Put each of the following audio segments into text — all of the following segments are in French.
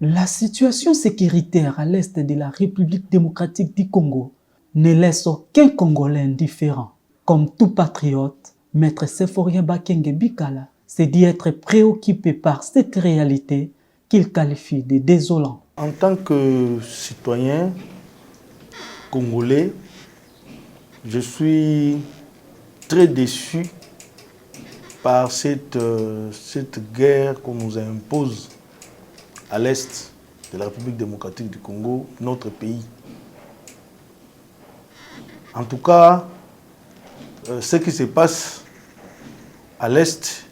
La situation sécuritaire à l'est de la République démocratique du Congo ne laisse aucun Congolais indifférent. Comme tout patriote, Maître Séphoria Bakenge Bikala s'est dit être préoccupé par cette réalité qu'il qualifie de désolant. En tant que citoyen congolais, je suis très déçu par cette guerre qu'on nous impose à l'est de la République démocratique du Congo, notre pays. En tout cas, ce qui se passe à l'est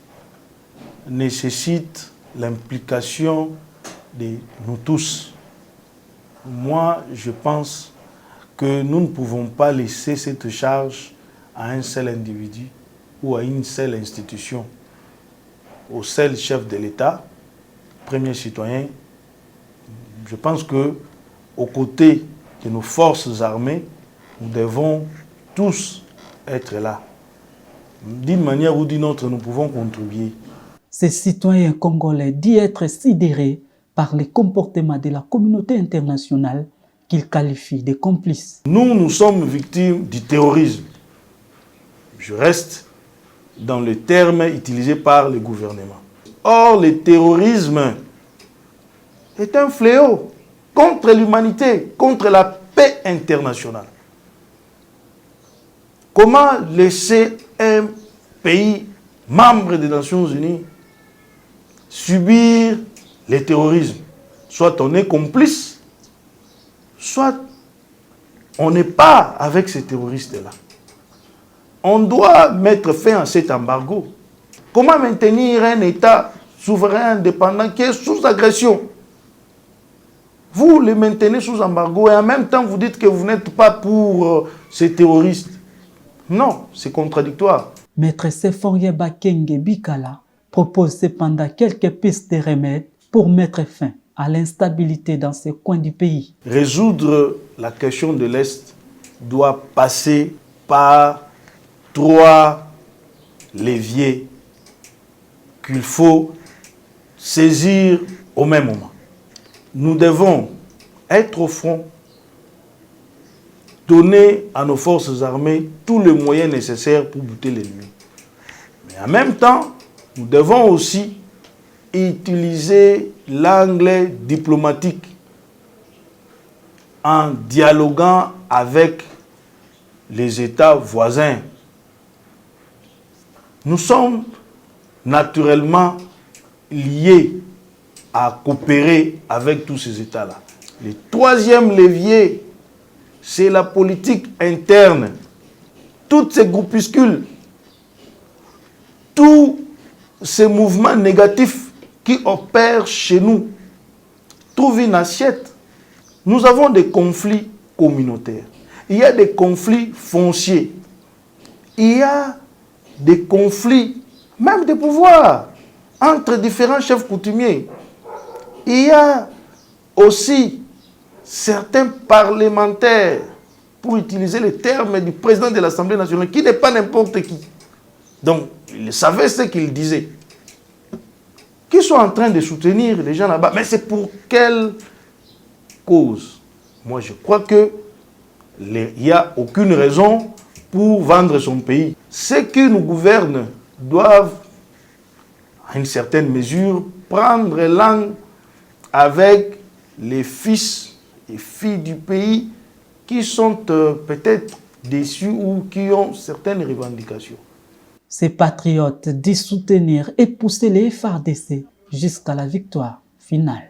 nécessite l'implication de nous tous. Moi, je pense que nous ne pouvons pas laisser cette charge à un seul individu ou à une seule institution, au seul chef de l'État, premier citoyen. Je pense que, aux côtés de nos forces armées, nous devons tous être là. D'une manière ou d'une autre, nous pouvons contribuer. Ces citoyens congolais disent être sidérés par les comportements de la communauté internationale qu'ils qualifient de complices. Nous sommes victimes du terrorisme. Je reste dans le terme utilisé par le gouvernement. Or, le terrorisme est un fléau contre l'humanité, contre la paix internationale. Comment laisser un pays membre des Nations Unies subir le terrorisme? Soit on est complice, soit on n'est pas avec ces terroristes-là. On doit mettre fin à cet embargo. Comment maintenir un État souverain indépendant qui est sous agression? Vous le maintenez sous embargo et en même temps vous dites que vous n'êtes pas pour ces terroristes. Non, c'est contradictoire. Maître Séphoria Bakenge Bikala propose cependant quelques pistes de remèdes pour mettre fin à l'instabilité dans ces coins du pays. Résoudre la question de l'Est doit passer par 3 leviers qu'il faut saisir au même moment. Nous devons être au front, donner à nos forces armées tous les moyens nécessaires pour buter l'ennemi. Mais en même temps, nous devons aussi utiliser l'angle diplomatique en dialoguant avec les États voisins. Nous sommes naturellement liés à coopérer avec tous ces États-là. Le 3e levier, c'est la politique interne. Tous ces groupuscules, tous ces mouvements négatifs qui opèrent chez nous trouvent une assiette. Nous avons des conflits communautaires. Il y a des conflits fonciers. Il y a des conflits, même de pouvoir, entre différents chefs coutumiers. Il y a aussi certains parlementaires, pour utiliser les termes du président de l'Assemblée nationale, qui n'est pas n'importe qui. Donc, il savait ce qu'il disait. Qui sont en train de soutenir les gens là-bas. Mais c'est pour quelle cause? Moi, je crois qu'il n'y a aucune raison pour vendre son pays. Ceux qui nous gouvernent doivent, à une certaine mesure, prendre langue avec les fils et filles du pays qui sont peut-être déçus ou qui ont certaines revendications. Ces patriotes disent soutenir et pousser les FARDC jusqu'à la victoire finale.